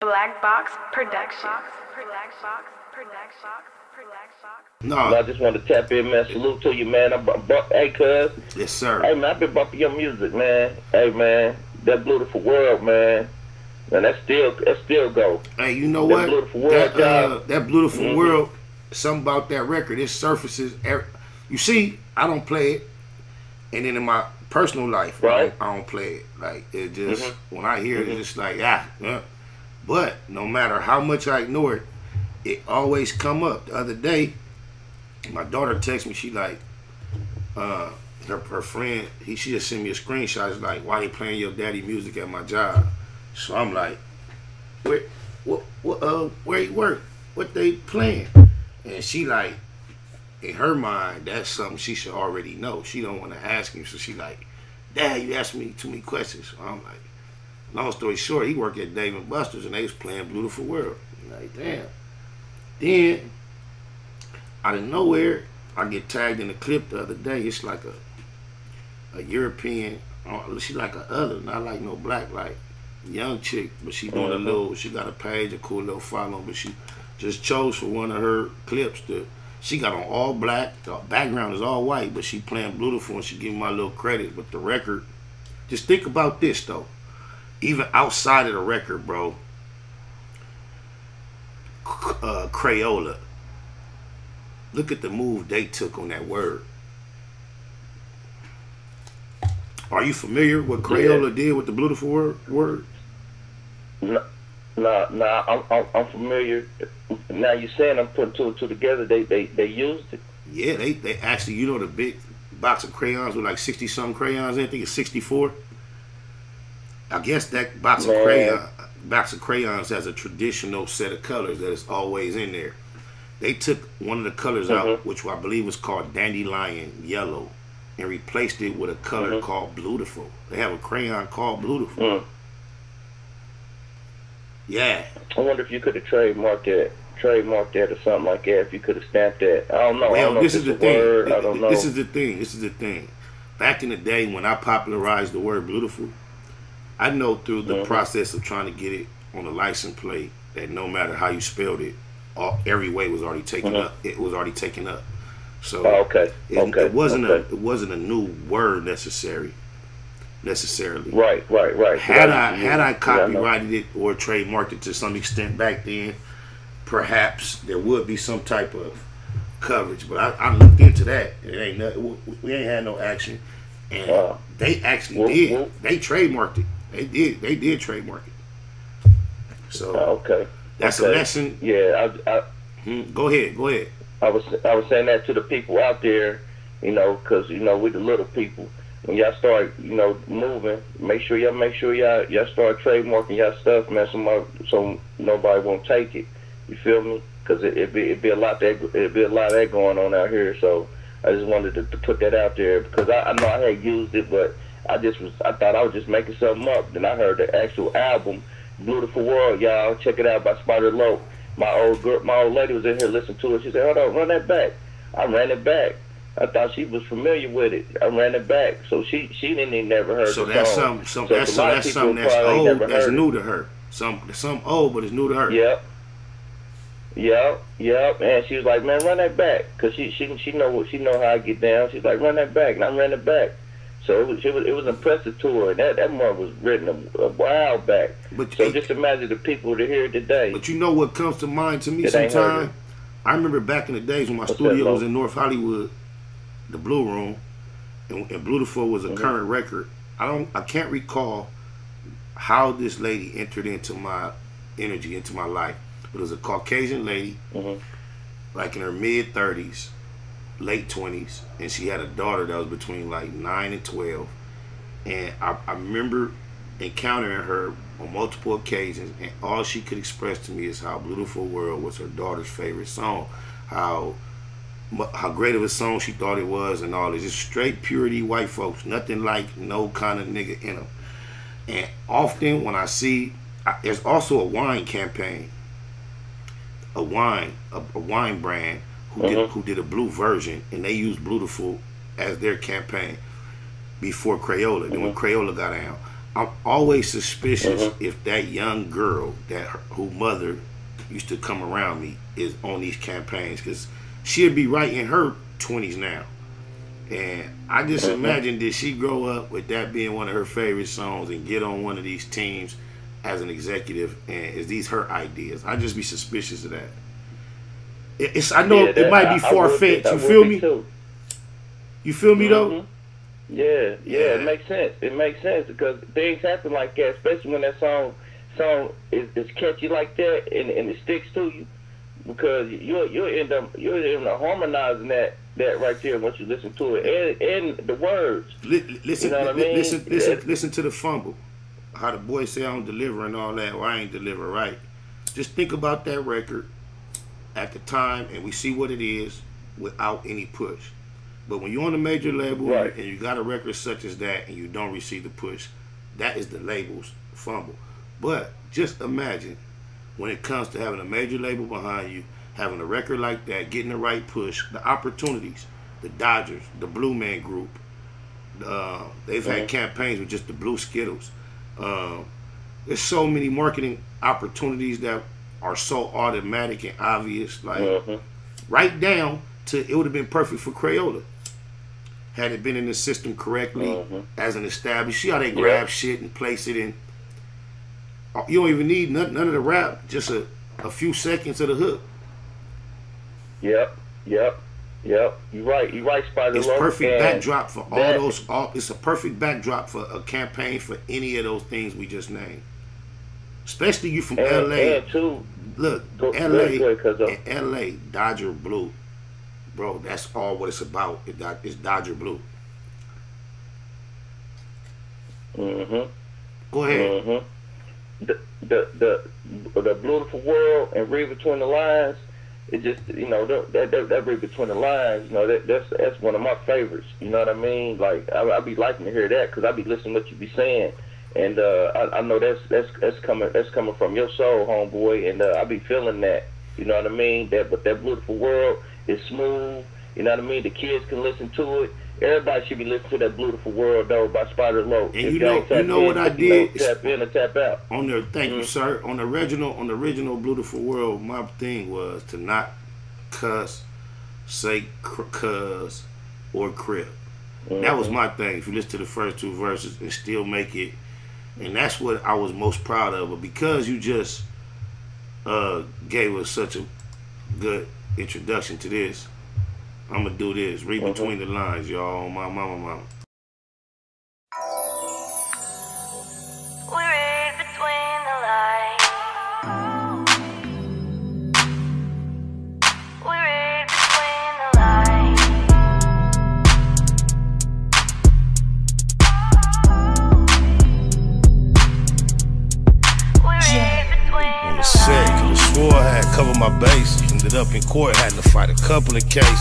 Black Box Production. No. I just want to tap in, man. Salute to you, man. Hey, cuz. Yes, sir. Hey, man, I've been bumping your music, man. Hey, man, that Beautiful World, man. Man, that still go. Hey, you know that what? Beautiful World, that Beautiful World, something about that record, it surfaces. You see, I don't play it, and then in my personal life, right? I don't play it. Like, it just, when I hear it, it's just like, But no matter how much I ignore it, it always come up. The other day, my daughter texted me. She like, her friend. She just sent me a screenshot. It's like, why they playing your daddy music at my job? So I'm like, where you work? What they playing? And she like, in her mind, that's something she should already know. She don't want to ask me. So she like, Dad, you asked me too many questions. So I'm like, long story short, he worked at Dave & Buster's and they was playing Beautiful World. I'm like, damn. Then, out of nowhere, I get tagged in a clip the other day. It's like a European, she like a other, not like no black, like young chick, but she doing a little, she got a page, a cool little following, but she just chose for one of her clips she got on all black, the background is all white, but she playing Beautiful and she give me my little credit with the record. Just think about this though. Even outside of the record, bro, Crayola, look at the move they took on that word. Are you familiar with what Crayola did with the Beautiful word? Nah, I'm familiar. Now you saying I'm putting two and two together. They used it. Yeah, they actually, you know, the big box of crayons with like 60-something crayons in. I think it's 64. I guess that box of crayons has a traditional set of colors that is always in there. They took one of the colors out, which I believe was called dandelion yellow, and replaced it with a color called Beautiful. They have a crayon called Beautiful. Yeah. I wonder if you could have trademarked that or something like that. If you could have stamped that, I don't know. Well, I don't know this if is the it's a thing. word. I don't know. This is the thing. Back in the day when I popularized the word Beautiful, I know through the process of trying to get it on a license plate that no matter how you spelled it, every way was already taken up. It was already taken up. So it wasn't a new word necessarily. Right. Had I copyrighted it or trademarked it to some extent back then, perhaps there would be some type of coverage. But I looked into that. It ain't nothing. We ain't had no action, and they actually did. They trademarked it. They did trademark it. So that's a lesson. Yeah. Go ahead. I was saying that to the people out there, because we the little people. When y'all start, moving, make sure y'all start trademarking y'all stuff, man. So nobody won't take it. You feel me? Because it'd be a lot of that going on out here. So I just wanted to put that out there because I know I had used it, but I thought I was just making something up. Then I heard the actual album, Beautiful World. Y'all check it out by Spider Loc. My old lady was in here listening to it. She said, "Hold on, run that back." I ran it back. I thought she was familiar with it. I ran it back, so she didn't even never heard. So the that's song. something that's something that's old, that's new to her. Some old, but it's new to her. Yep. And she was like, "Man, run that back," because she know how I get down. She's like, "Run that back," and I ran it back. So it was impressive to her. That one was written a while back. So just imagine the people that hear it today. But you know what comes to mind to me sometimes? I remember back in the days when my studio was in North Hollywood, the Blue Room, and Beautiful was a current record. I can't recall how this lady entered into my energy, into my life. But it was a Caucasian lady, like in her mid-30s, late 20s, and she had a daughter that was between like 9 and 12. And I remember encountering her on multiple occasions, and all she could express to me is how Beautiful World was her daughter's favorite song, how great of a song she thought it was, and all this. Just straight purity white folks, nothing like no kind of nigga in them. And often when I see, there's also a wine campaign, a wine brand who did a blue version, and they used Beautiful as their campaign before Crayola. Then when Crayola got out, I'm always suspicious if that young girl who mother used to come around me is on these campaigns, because she'll be right in her 20s now. And I just imagine, did she grow up with that being one of her favorite songs and get on one of these teams as an executive, and is these her ideas? I just be suspicious of that. I know it might be far-fetched. You feel me? You feel me though? Yeah, it makes sense. It makes sense because things happen like that, especially when that song is catchy like that and it sticks to you, because you'll end up harmonizing that right there once you listen to it and the words. Listen, you know what I mean? Listen to the fumble. How the boys say I don't deliver and all that. Well, I ain't deliver right. Just think about that record at the time, and we see what it is without any push. But when you're on a major label and you got a record such as that and you don't receive the push, that is the label's fumble. But just imagine when it comes to having a major label behind you, having a record like that, getting the right push, the opportunities, the Dodgers, the Blue Man Group, they've had campaigns with just the Blue Skittles. There's so many marketing opportunities that are so automatic and obvious. Like right down to, it would have been perfect for Crayola had it been in the system correctly as an established. See how they grab shit and place it in. You don't even need none of the rap, just a few seconds of the hook. Yep. You're right, Spider. It's perfect backdrop for all those. It's a perfect backdrop for a campaign for any of those things we just named. Especially you from LA. Look, LA, Dodger Blue. Bro, that's all what it's about. It's Dodger Blue. Go ahead. The Beautiful World and Read Between the Lines. It just, you know, that Read Between the Lines, you know, that's one of my favorites. You know what I mean? Like I be liking to hear that because I be listening to what you be saying, and I know that's coming from your soul, homeboy, and I be feeling that. You know what I mean? But that Beautiful World is smooth. You know what I mean? The kids can listen to it. Everybody should be listening to that Beautiful World though by Spider Low. And you know what I did? Tap in and tap out. On the thank you, sir. On the original Beautiful World, my thing was to not cuss, say cuz or crip. That was my thing. If you listen to the first two verses and still make it, and that's what I was most proud of. But because you just gave us such a good introduction to this, I'm gonna do this. Read between the lines, y'all. My mama. We read between the lines. We read between the lines. We read between On the set, cause I swore I had covered my bases. Ended up in court, had to fight a couple of cases.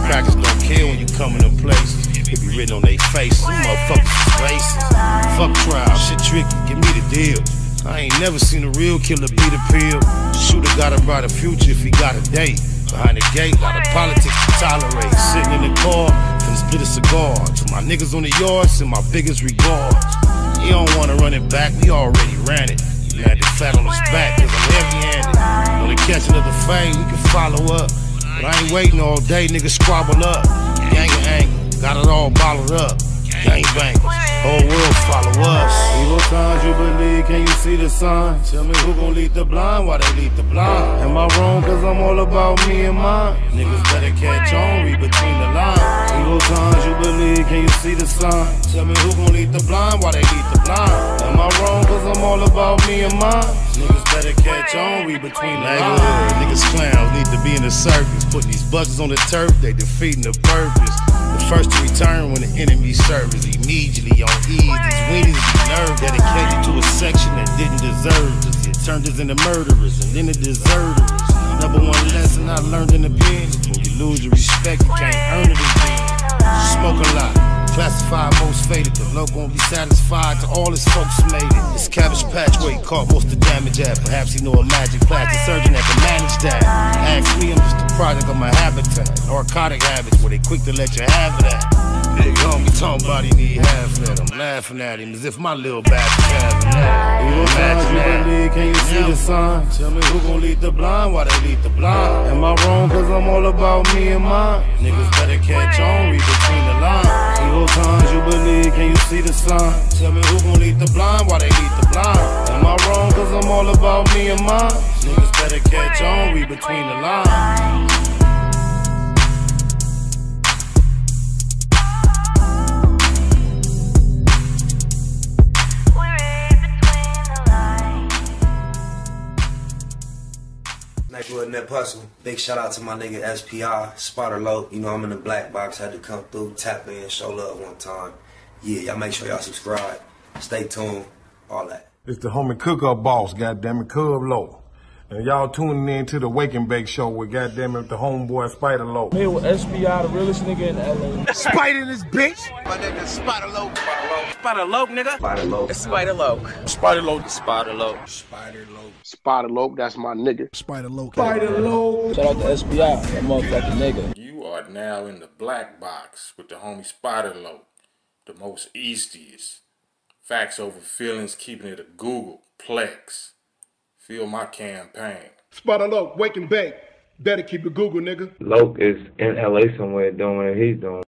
Crackers don't care when you come in them places. It be written on their faces. Them motherfuckers is racist. Fuck trial, shit tricky, give me the deal. I ain't never seen a real killer beat a pill. Shooter got a brighter future if he got a date. Behind the gate, lot of politics to tolerate. Sitting in the car, finna split a cigar. To my niggas on the yard, send my biggest regards. You don't wanna run it back, we already ran it. You had the fat on his back, cause I'm heavy-handed. On the catch another fade, we can follow up. But I ain't waiting all day, niggas squabble up. Gang of anger, got it all bottled up. Gang bangers, whole world follow us. Evil signs you believe, can you see the sign? Tell me who gon' lead the blind, why they lead the blind? Am I wrong, cause I'm all about me and mine? Niggas better catch on, read between the lines. Evil signs you believe, can you see the sign? Tell me who gon' lead the blind, why they lead the blind? Am I wrong, cause I'm all about me and mine? Niggas better catch on, read between the lines. Niggas clowns need to be in the circus. Putting these buckets on the turf, they defeating the purpose. The first to return when the enemy serves immediately on ease. These weenies be nerve dedicated to a section that didn't deserve us. It turned us into murderers and then the deserters. Number one lesson I learned in the pen: when you lose your respect, you can't earn it again. Smoke a lot, Classified most faded, the low won't be satisfied till all his folks made it. This cabbage patch where he caught most of the damage at. Perhaps he know a magic plastic surgeon that can manage that. Ask me, I'm just a product of my habitat. Narcotic habits where they quick to let you have it at. Big homie talking about he need half of that. I'm laughing at him as if my little bastard's having that. You believe, can you see the sign? Tell me who gon' lead the blind, why they lead the blind? Am I wrong cause I'm all about me and mine? Niggas better catch on, read between the lines. Evil times you believe, can you see the sign? Tell me who gon' lead the blind, why they lead the blind? Am I wrong cause I'm all about me and mine? Niggas better catch on, read between the lines. Nigga, that hustle. Big shout out to my nigga SPI, Spotter Low. You know I'm in the black box, had to come through, tap in, show love one time. Yeah, y'all make sure y'all subscribe. Stay tuned, all that. It's the homie cook-up boss, goddammit, Cub Low. And y'all tuning in to the Wake and Bake Show with goddammit the homeboy Spider Low. Here with SPI, the realest nigga in LA. Spider this bitch! My nigga Spider Low. Spider Low, nigga. Spider Low. It's Spider Low. Spider Low. Spider Low. Spider Low. Spider Low, that's my nigga. Spider Low. Spider Low. Shout out to SPI, that motherfucking nigga. You are now in the black box with the homie Spider Low, the most eastiest. Facts over feelings, keeping it a Google Plex. Feel my campaign. Spider Low, Wake and Bake. Better keep it Google, nigga. Loke is in LA somewhere doing what he's doing.